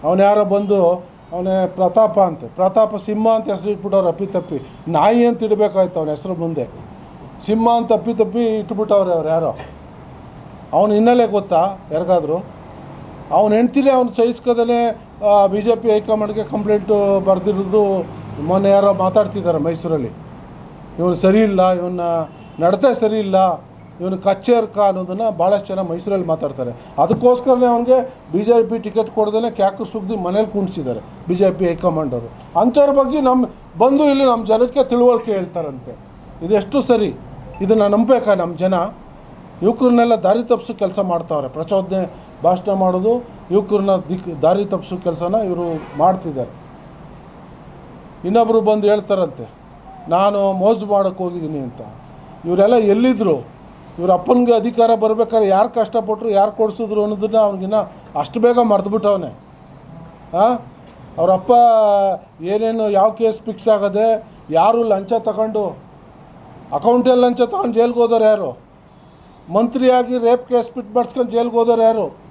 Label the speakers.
Speaker 1: ಅವನು ಯಾರೋ ಬಂದು ಅವನೇ ಪ್ರತಾಪ ಅಂತೆ, ಪ್ರತಾಪ ಸಿಂಹ ಅಂತ ಹೆಸರು ಇಟ್ಬಿಟ್ಟವ್ರು ಅಪ್ಪಿತಪ್ಪಿ. ನಾಯಿ ಅಂತ ಇಡಬೇಕಾಯ್ತು ಅವನ ಹೆಸರು ಮುಂದೆ, ಸಿಂಹ ಅಂತ ಅಪ್ಪಿತಪ್ಪಿ ಇಟ್ಬಿಟ್ಟವ್ರೆ ಅವ್ರು ಯಾರೋ. ಅವನ ಹಿನ್ನೆಲೆ ಗೊತ್ತಾ ಯಾರಿಗಾದ್ರು? ಅವನ ಹೆಂಡ್ತಿನೇ ಅವ್ನು ಸಹಿಸ್ಕೋದೇ BJP ಹೈಕಮಾಂಡ್ಗೆ ಕಂಪ್ಲೇಂಟು ಬರೆದಿರೋದು ಮೊನ್ನೆ ಯಾರೋ ಮಾತಾಡ್ತಿದ್ದಾರೆ ಮೈಸೂರಲ್ಲಿ. ಇವನು ಸರಿ ಇಲ್ಲ, ಇವನ್ನ ನಡತೆ ಸರಿ ಇಲ್ಲ, ಇವನು ಕಚ್ಚೇರ್ಕ ಅನ್ನೋದನ್ನು ಭಾಳಷ್ಟು ಜನ ಮೈಸೂರಲ್ಲಿ ಮಾತಾಡ್ತಾರೆ. ಅದಕ್ಕೋಸ್ಕರನೇ ಅವನಿಗೆ BJP ಟಿಕೆಟ್ ಕೊಡ್ದೇ ಕ್ಯಾಕು ಸುಗ್ದು ಮನೇಲಿ ಕುಣಿಸಿದ್ದಾರೆ BJP ಹೈಕಮಾಂಡವರು. ಅಂಥವ್ರ ಬಗ್ಗೆ ಬಂದು ಇಲ್ಲಿ ನಮ್ಮ ಜನಕ್ಕೆ ತಿಳುವಳಿಕೆ ಹೇಳ್ತಾರಂತೆ. ಇದೆಷ್ಟು ಸರಿ? ಇದನ್ನು ನಂಬಬೇಕಾ ನಮ್ಮ ಜನ? ಯುವಕರನ್ನೆಲ್ಲ ದಾರಿ ತಪ್ಪಿಸೋ ಕೆಲಸ ಮಾಡ್ತಾವ್ರೆ, ಪ್ರಚೋದನೆ ಭಾಷಣ ಮಾಡೋದು, ಯುವಕರನ್ನ ದಾರಿ ತಪ್ಪಿಸೋ ಕೆಲಸನ ಇವರು ಮಾಡ್ತಿದ್ದಾರೆ. ಇನ್ನೊಬ್ಬರು ಬಂದು ಹೇಳ್ತಾರಂತೆ ನಾನು ಮೋಸ ಮಾಡೋಕ್ಕೆ ಹೋಗಿದ್ದೀನಿ ಅಂತ. ಇವರೆಲ್ಲ ಎಲ್ಲಿದ್ದರು? ಇವ್ರ ಅಪ್ಪನಿಗೆ ಅಧಿಕಾರ ಬರ್ಬೇಕಾದ್ರೆ ಯಾರು ಕಷ್ಟಪಟ್ಟರು, ಯಾರು ಕೊಡಿಸಿದ್ರು ಅನ್ನೋದನ್ನ ಅವ್ನಿಗಿನ್ನ ಅಷ್ಟು ಬೇಗ ಮರೆತುಬಿಟ್ಟವನೆ. ಅವರಪ್ಪ ಏನೇನು ಯಾವ ಕೇಸ್ ಫಿಕ್ಸ್ ಆಗದೆ, ಯಾರು ಲಂಚ ತಗೊಂಡು ಅಕೌಂಟಲ್ಲಿ ಲಂಚ ತಗೊಂಡು ಜೈಲ್ಗೆ ಹೋದವ್ರು ಯಾರು? ಮಂತ್ರಿಯಾಗಿ ರೇಪ್ ಕೇಸ್ ಬಿಟ್ಟು ಮಾಡಿಸ್ಕೊಂಡು ಜೈಲ್ಗೆ ಹೋದವ್ರು ಯಾರು?